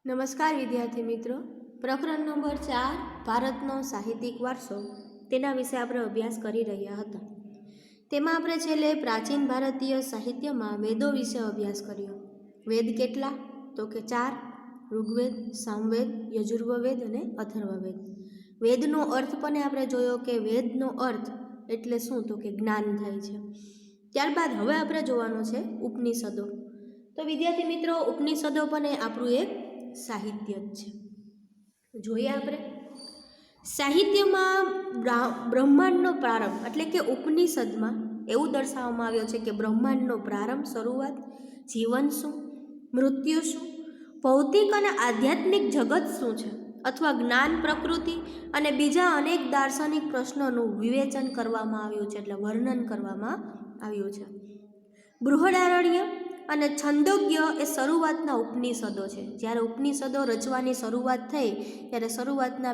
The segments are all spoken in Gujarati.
નમસ્કાર વિદ્યાર્થી મિત્રો, પ્રકરણ નંબર 4 ભારતનો સાહિત્યિક વારસો તેના વિશે આપણે અભ્યાસ કરી રહ્યા હતા. તેમાં આપણે છેલ્લે પ્રાચીન ભારતીય સાહિત્યમાં વેદો વિશે અભ્યાસ કર્યો. વેદ કેટલા? તો કે 4: ઋગ્વેદ, સામવેદ, યજુર્વેદ અને અથર્વવેદ. વેદનો અર્થ પણ આપણે જોયો કે વેદનો અર્થ એટલે શું? તો કે જ્ઞાન થાય છે. ત્યારબાદ હવે આપણે જોવાનું છે ઉપનિષદો. તો વિદ્યાર્થી મિત્રો, ઉપનિષદો પણ એ આપણું એક સાહિત્ય જ છે. જોઈએ આપણે સાહિત્યમાં બ્રહ્માંડનો પ્રારંભ એટલે કે ઉપનિષદમાં એવું દર્શાવવામાં આવ્યો છે કે બ્રહ્માંડનો પ્રારંભ, શરૂઆત, જીવન શું, મૃત્યુ શું, ભૌતિક અને આધ્યાત્મિક જગત શું છે, અથવા જ્ઞાન, પ્રકૃતિ અને બીજા અનેક દાર્શનિક પ્રશ્નોનું વિવેચન કરવામાં આવ્યું છે, એટલે વર્ણન કરવામાં આવ્યું છે. બૃહદારણ્ય અને છંદોગ્ય એ શરૂઆતના ઉપનિષદો છે. જ્યારે ઉપનિષદો રચવાની શરૂઆત થઈ ત્યારે શરૂઆતના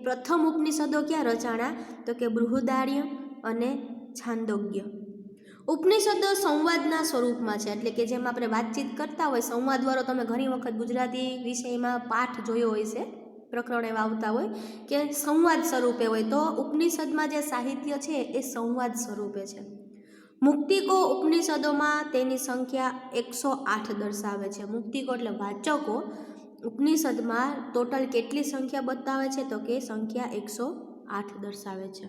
પ્રથમ ઉપનિષદો ક્યાં રચાણા? તો કે બૃહદારણ્ય અને છાંદોગ્ય. ઉપનિષદો સંવાદના સ્વરૂપમાં છે, એટલે કે જેમ આપણે વાતચીત કરતા હોય સંવાદવાળો, તમે ઘણી વખત ગુજરાતી વિષયમાં પાઠ જોયો હોય છે, પ્રકરણ એવા આવતા હોય કે સંવાદ સ્વરૂપે હોય, તો ઉપનિષદમાં જે સાહિત્ય છે એ સંવાદ સ્વરૂપે છે. મુક્તિકો ઉપનિષદોમાં તેની સંખ્યા 108 દર્શાવે છે. મુક્તિકો એટલે વાચકો ઉપનિષદમાં ટોટલ કેટલી સંખ્યા બતાવે છે? તો કે સંખ્યા 108 દર્શાવે છે.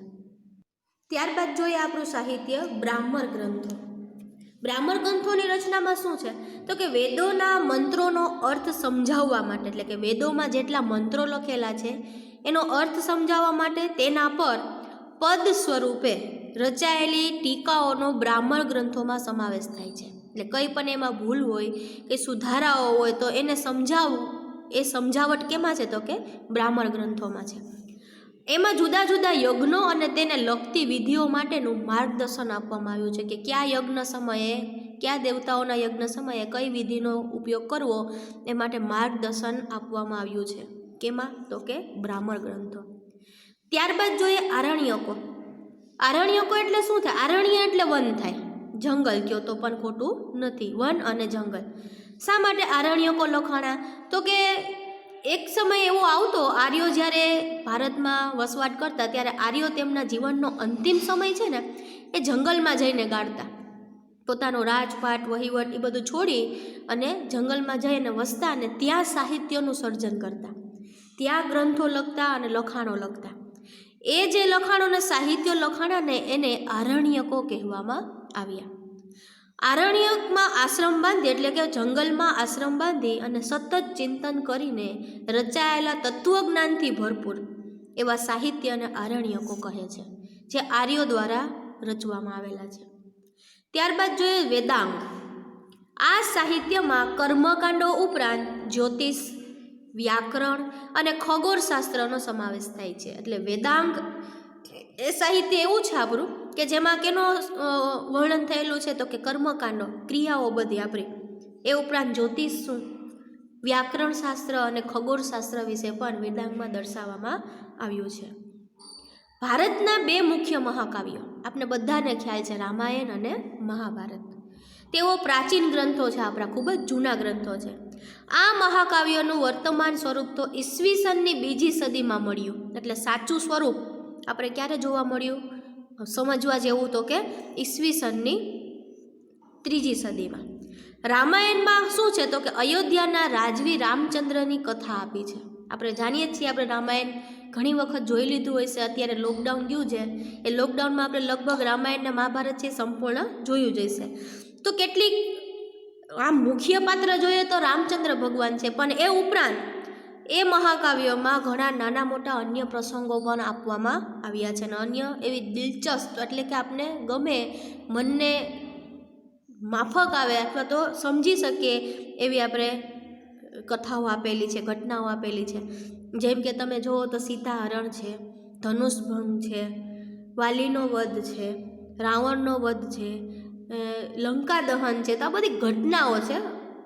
ત્યારબાદ જોઈએ આપણું સાહિત્ય બ્રાહ્મણ ગ્રંથો. બ્રાહ્મણ ગ્રંથોની રચનામાં શું છે? તો કે વેદોના મંત્રોનો અર્થ સમજાવવા માટે, એટલે કે વેદોમાં જેટલા મંત્રો લખેલા છે એનો અર્થ સમજાવવા માટે તેના પર પદ સ્વરૂપે રચાયેલી ટીકાઓનો બ્રાહ્મણ ગ્રંથોમાં સમાવેશ થાય છે. એટલે કંઈ પણ એમાં ભૂલ હોય કે સુધારાઓ હોય તો એને સમજાવવું, એ સમજાવટ કેમાં છે? તો કે બ્રાહ્મણ ગ્રંથોમાં છે. એમાં જુદા જુદા યજ્ઞો અને તેને લગતી વિધિઓ માટેનું માર્ગદર્શન આપવામાં આવ્યું છે કે કયા યજ્ઞ સમયે, કયા દેવતાઓના યજ્ઞ સમયે કઈ વિધિનો ઉપયોગ કરવો એ માટે માર્ગદર્શન આપવામાં આવ્યું છે. કેમાં? તો કે બ્રાહ્મણ ગ્રંથો. ત્યારબાદ જોઈએ આરણ્યકો. આરણ્યકો એટલે શું થાય? આરણ્ય એટલે વન થાય, જંગલ કયો તો પણ ખોટું નથી, વન અને જંગલ. શા માટે આરણ્યકો લખાણા? તો કે એક સમય એવો આવતો, આર્યો જ્યારે ભારતમાં વસવાટ કરતા ત્યારે આર્યો તેમના જીવનનો અંતિમ સમય છે ને એ જંગલમાં જઈને ગાળતા. પોતાનો રાજપાટ, વહીવટ એ બધું છોડી અને જંગલમાં જઈને વસતા અને ત્યાં સાહિત્યનું સર્જન કરતા, ત્યાં ગ્રંથો લખતા અને લખાણો લખતા. એ જે લખાણો અને સાહિત્ય લખાણાને એને આરણ્યકો કહેવામાં આવ્યા. આરણ્યકમાં આશ્રમ બાંધી, એટલે કે જંગલમાં આશ્રમ બાંધી અને સતત ચિંતન કરીને રચાયેલા તત્વજ્ઞાનથી ભરપૂર એવા સાહિત્યને આરણ્યકો કહે છે, જે આર્યો દ્વારા રચવામાં આવેલા છે. ત્યારબાદ જોઈએ વેદાંગ. આ સાહિત્યમાં કર્મકાંડો ઉપરાંત જ્યોતિષ, વ્યાકરણ અને ખગોળશાસ્ત્રનો સમાવેશ થાય છે. એટલે વેદાંગ એ સાહિત્ય એવું છે આપણું કે જેમાં કેનો વર્ણન થયેલું છે? તો કે કર્મકાંડો, ક્રિયાઓ બધી આપણી. એ ઉપરાંત જ્યોતિષ શું, વ્યાકરણ શાસ્ત્ર અને ખગોળશાસ્ત્ર વિશે પણ વેદાંગમાં દર્શાવવામાં આવ્યું છે. ભારતના 2 મુખ્ય મહાકાવ્યો આપણે બધાને ખ્યાલ છે, રામાયણ અને મહાભારત. તેઓ પ્રાચીન ગ્રંથો છે, આપણા ખૂબ જ જૂના ગ્રંથો છે. આ મહાકાવ્યોનું વર્તમાન સ્વરૂપ તો ઈસવીસનની 2જી સદીમાં મળ્યું. એટલે સાચું સ્વરૂપ આપણે ક્યારે જોવા મળ્યું સમજવા જેવું? તો કે ઈસવીસનની 3જી સદીમાં. રામાયણમાં શું છે? તો કે અયોધ્યાના રાજવી રામચંદ્રની કથા આપી છે. આપણે જાણીએ છીએ, આપણે રામાયણ ઘણી વખત જોઈ લીધું હોય છે. અત્યારે લોકડાઉન ગયું છે, એ લોકડાઉનમાં આપણે લગભગ રામાયણ અને મહાભારત છે સંપૂર્ણ જોયું જશે. તો કેટલીક આમ મુખ્ય પાત્ર જોઈએ તો રામચંદ્ર ભગવાન છે, પણ એ ઉપરાંત એ મહાકાવ્યોમાં ઘણા નાના મોટા અન્ય પ્રસંગો પણ આપવામાં આવ્યા છે અને અન્ય એવી દિલચસ્પ, એટલે કે આપણે ગમે, મનને માફક આવે અથવા તો સમજી શકીએ એવી આપણે કથાઓ આપેલી છે, ઘટનાઓ આપેલી છે. જેમ કે તમે જુઓ તો સીતાહરણ છે, ધનુષભંગ છે, વાલીનો વધ છે, રાવણનો વધ છે, લંકા દહન છે. તો આ બધી ઘટનાઓ છે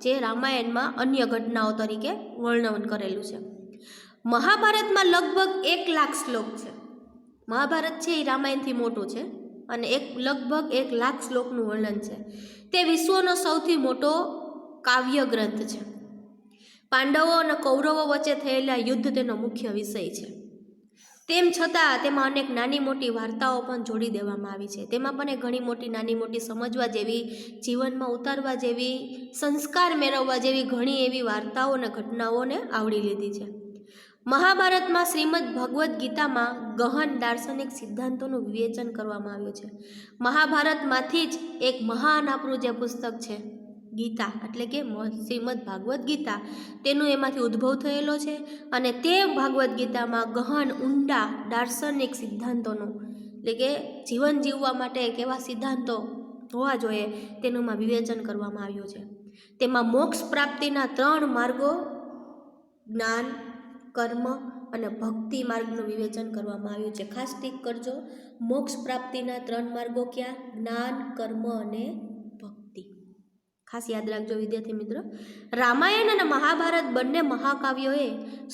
જે રામાયણમાં અન્ય ઘટનાઓ તરીકે વર્ણન કરેલું છે. મહાભારતમાં લગભગ 1 લાખ શ્લોક છે. મહાભારત છે એ રામાયણથી મોટું છે અને લગભગ 1 લાખ શ્લોકનું વર્ણન છે. તે વિશ્વનો સૌથી મોટો કાવ્ય ગ્રંથ છે. પાંડવો અને કૌરવો વચ્ચે થયેલા યુદ્ધ તેનો મુખ્ય વિષય છે. તેમ છતાં તેમાં અનેક નાની મોટી વાર્તાઓ પણ જોડી દેવામાં આવી છે. તેમાં પણ એ ઘણી મોટી નાની મોટી સમજવા જેવી, જીવનમાં ઉતારવા જેવી, સંસ્કાર મેળવવા જેવી ઘણી એવી વાર્તાઓ અને ઘટનાઓને આવરી લીધી છે. મહાભારતમાં શ્રીમદ ભગવદ્ ગીતામાં ગહન દાર્શનિક સિદ્ધાંતોનું વિવેચન કરવામાં આવ્યું છે. મહાભારતમાંથી જ એક મહાન આપણું જે પુસ્તક છે ગીતા, એટલે કે શ્રીમદ ભાગવદ્ ગીતા, તેનું એમાંથી ઉદ્ભવ થયેલો છે. અને તે ભાગવદ્ ગીતામાં ગહન ઊંડા દાર્શનિક સિદ્ધાંતોનું, એટલે કે જીવન જીવવા માટે કેવા સિદ્ધાંતો હોવા જોઈએ તેનું વિવેચન કરવામાં આવ્યું છે. તેમાં મોક્ષ પ્રાપ્તિના 3 માર્ગો, જ્ઞાન, કર્મ અને ભક્તિ માર્ગનું વિવેચન કરવામાં આવ્યું છે. ખાસ ટીક કરજો, મોક્ષ પ્રાપ્તિના 3 માર્ગો કયા? જ્ઞાન, કર્મ અને ભક્તિ. ખાસ યાદ રાખજો વિદ્યાર્થી મિત્રો. રામાયણ અને મહાભારત બંને મહાકાવ્યોએ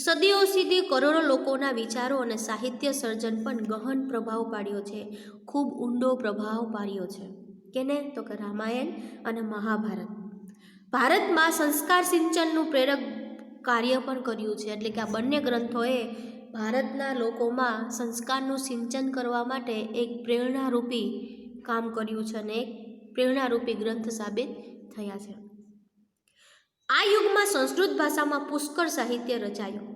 સદીઓ સુધી કરોડો લોકોના વિચારો અને સાહિત્ય સર્જન પણ ગહન પ્રભાવ પાડ્યો છે. ખૂબ ઊંડો પ્રભાવ પાડ્યો છે. કેને? તો કે રામાયણ અને મહાભારત. ભારતમાં સંસ્કાર સિંચનનું પ્રેરક કાર્ય પણ કર્યું છે. એટલે કે આ બંને ગ્રંથોએ ભારતના લોકોમાં સંસ્કારનું સિંચન કરવા માટે એક પ્રેરણારૂપી કામ કર્યું છે અને એક પ્રેરણારૂપી ગ્રંથ સાબિત થયા છે. આ યુગમાં સંસ્કૃત ભાષામાં પુષ્કળ સાહિત્ય રચાયું,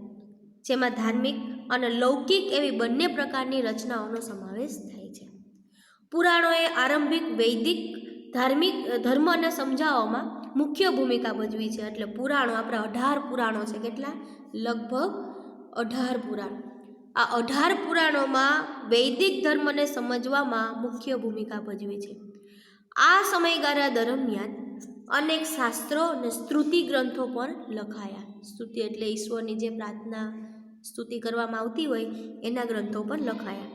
જેમાં ધાર્મિક અને લૌકિક એવી બંને પ્રકારની રચનાઓનો સમાવેશ થાય છે. પુરાણોએ આરંભિક વૈદિક ધર્મને સમજાવવામાં મુખ્ય ભૂમિકા ભજવી છે. એટલે પુરાણો, આપણા 18 પુરાણો છે. કેટલા? લગભગ 18 પુરાણો. આ 18 પુરાણોમાં વૈદિક ધર્મને સમજવામાં મુખ્ય ભૂમિકા ભજવી છે. આ સમયગાળા દરમિયાન અનેક શાસ્ત્રો અને સ્તુતિ ગ્રંથો પણ લખાયા. સ્તુતિ એટલે ઈશ્વરની જે પ્રાર્થના, સ્તુતિ કરવામાં આવતી હોય એના ગ્રંથો પણ લખાયા.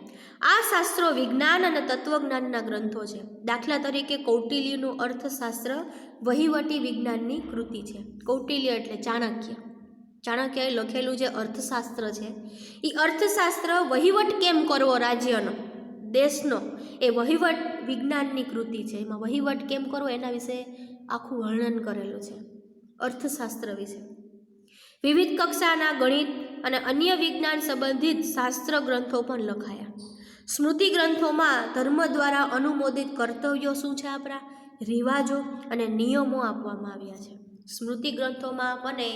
આ શાસ્ત્રો વિજ્ઞાન અને તત્વજ્ઞાનના ગ્રંથો છે. દાખલા તરીકે કૌટિલ્યનું અર્થશાસ્ત્ર વહીવટી વિજ્ઞાનની કૃતિ છે. કૌટિલ્ય એટલે ચાણક્ય. ચાણક્યએ લખેલું જે અર્થશાસ્ત્ર છે એ અર્થશાસ્ત્ર વહીવટ કેમ કરવો રાજ્યનો, દેશનો, એ વહીવટ વિજ્ઞાનની કૃતિ છે. એમાં વહીવટ કેમ કરવો એના વિશે આખું વર્ણન કરેલું છે, અર્થશાસ્ત્ર વિશે. વિવિધ કક્ષાના ગણિત અને અન્ય વિજ્ઞાન સંબંધિત શાસ્ત્ર ગ્રંથો પણ લખાયા. સ્મૃતિ ગ્રંથોમાં ધર્મ દ્વારા અનુમોદિત કર્તવ્યો શું છે, આપણા રિવાજો અને નિયમો આપવામાં આવ્યા છે. સ્મૃતિ ગ્રંથોમાં મને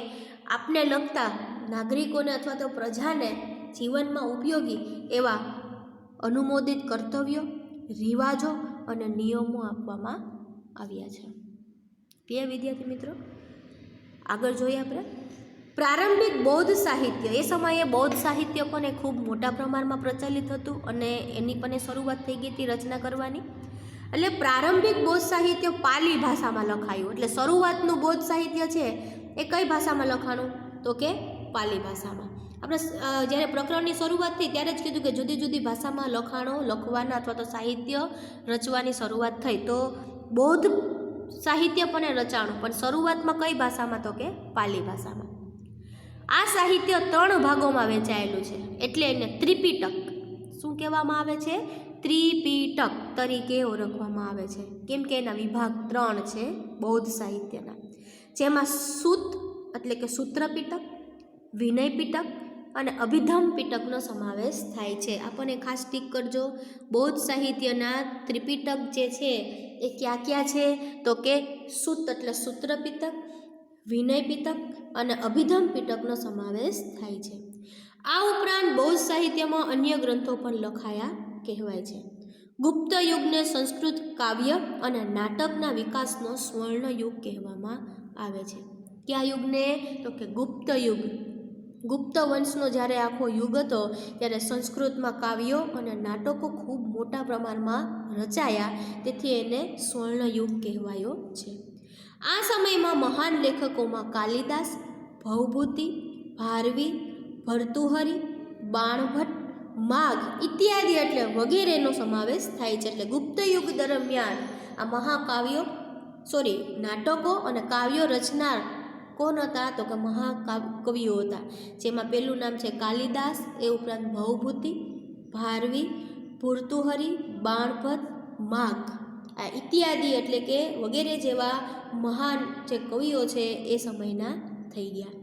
આપને લગતા નાગરિકોને અથવા તો પ્રજાને જીવનમાં ઉપયોગી એવા અનુમોદિત કર્તવ્યો, રિવાજો અને નિયમો આપવામાં આવ્યા છે. પ્રિય વિદ્યાર્થી મિત્રો, આગળ જોઈએ આપણે પ્રારંભિક બૌદ્ધ સાહિત્ય. એ સમયે બૌદ્ધ સાહિત્ય પણ એ ખૂબ મોટા પ્રમાણમાં પ્રચલિત હતું અને એની પણ શરૂઆત થઈ ગઈ હતી રચના કરવાની. એટલે પ્રારંભિક બૌદ્ધ સાહિત્ય પાલી ભાષામાં લખાયું. એટલે શરૂઆતનું બૌદ્ધ સાહિત્ય છે એ કઈ ભાષામાં લખાણું? તો કે પાલી ભાષામાં. આપણે જ્યારે પ્રકરણની શરૂઆત થઈ ત્યારે જ કીધું કે જુદી જુદી ભાષામાં લખાણો લખવાના અથવા તો સાહિત્ય રચવાની શરૂઆત થઈ. તો બૌદ્ધ સાહિત્ય પણ રચાણું, પણ શરૂઆતમાં કઈ ભાષામાં? તો કે પાલી ભાષામાં. આ સાહિત્ય 3 ભાગોમાં વહેંચાયેલું છે. એટલે એને ત્રિપિટક શું કહેવામાં આવે છે? ત્રિપિટક તરીકે ઓળખવામાં આવે છે. કેમ કે એના વિભાગ 3 છે બૌદ્ધ સાહિત્યના, જેમાં સૂત એટલે કે સૂત્ર પિટક, વિનય પિટક અને અભિધમ પિટકનો સમાવેશ થાય છે. આપણને ખાસ ટીક કરજો, બૌદ્ધ સાહિત્યના ત્રિપિટક જે છે એ ક્યાં ક્યાં છે? તો કે સૂત એટલે સૂત્ર પિટક, વિનય પિટક અને અભિધમ પિટકનો સમાવેશ થાય છે. આ ઉપરાંત બૌદ્ધ સાહિત્યમાં અન્ય ગ્રંથો પણ લખાયા કહેવાય છે. ગુપ્ત યુગને સંસ્કૃત કાવ્ય અને નાટકના વિકાસનો સ્વર્ણ યુગ કહેવામાં આવે છે. કયા યુગને? તો કે ગુપ્ત યુગ. ગુપ્ત વંશનો જ્યારે આખો યુગ હતો ત્યારે સંસ્કૃતમાં કાવ્યો અને નાટકો ખૂબ મોટા પ્રમાણમાં રચાયા, તેથી એને સ્વર્ણ યુગ કહેવાયો છે. આ સમયમાં મહાન લેખકોમાં કાલિદાસ, ભવભૂતિ, ભારવી, ભર્તુહરી, બાણભટ્ટ, માઘ ઇત્યાદિ એટલે વગેરેનો સમાવેશ થાય છે. એટલે ગુપ્ત યુગ દરમિયાન આ મહાકાવ્યો નાટકો અને કાવ્યો રચનાર કોણ હતા? તો કે મહાકવિઓ હતા. જેમાં પહેલું નામ છે કાલિદાસ, એ ઉપરાંત ભવભૂતિ, ભારવી, ભર્તુહરી, બાણભટ્ટ, માઘ આ ઇત્યાદિ એટલે કે વગેરે જેવા મહાન જે કવિઓ છે એ સમયના થઈ ગયા.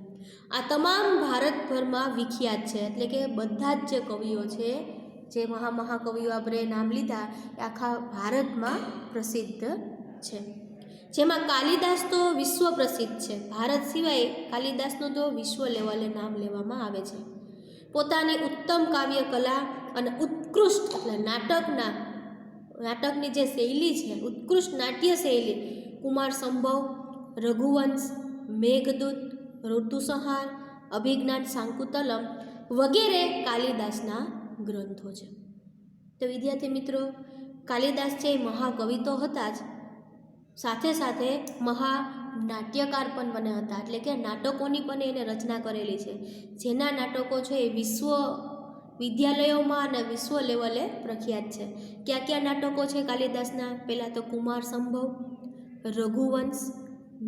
આ તમામ ભારતભરમાં વિખ્યાત છે, એટલે કે બધા જ જે કવિઓ છે, જે મહાકવિઓ આપણે નામ લીધા એ આખા ભારતમાં પ્રસિદ્ધ છે. જેમાં કાલિદાસ તો વિશ્વ પ્રસિદ્ધ છે. ભારત સિવાય કાલિદાસનું તો વિશ્વ લેવલે નામ લેવામાં આવે છે. પોતાની ઉત્તમ કાવ્ય કલા અને ઉત્કૃષ્ટ એટલે નાટકની જે શૈલી છે, ઉત્કૃષ્ટ નાટ્ય શૈલી કુમાર સંભવ, રઘુવંશ, મેઘદૂત, ઋતુસંહાર, અભિજ્ઞાન શાકુંતલમ વગેરે કાલિદાસના ગ્રંથો છે. તો વિદ્યાર્થી મિત્રો, કાલિદાસ છે એ મહાકવિ તો હતા જ, સાથે સાથે મહાનાટ્યકાર પણ બન્યા હતા, એટલે કે નાટકોની પણ એને રચના કરેલી છે, જેના નાટકો છે એ વિશ્વ વિદ્યાલયોમાં અને વિશ્વ લેવલે પ્રખ્યાત છે. કયા કયા નાટકો છે કાલિદાસના? પહેલાં તો કુમાર સંભવ, રઘુવંશ,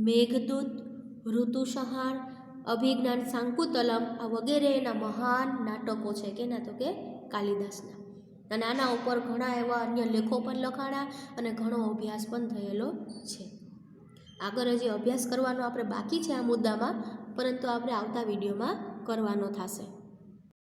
મેઘદૂત, ઋતુસંહાર, અભિજ્ઞાન શાકુંતલમ આ વગેરે એના મહાન નાટકો છે. કેના? તો કે કાલિદાસના. અને આના ઉપર ઘણા એવા અન્ય લેખો પણ લખાણા અને ઘણો અભ્યાસ પણ થયેલો છે. આગળ હજી અભ્યાસ કરવાનો આપણે બાકી છે આ મુદ્દામાં, પરંતુ આપણે આવતા વિડીયોમાં કરવાનો થશે.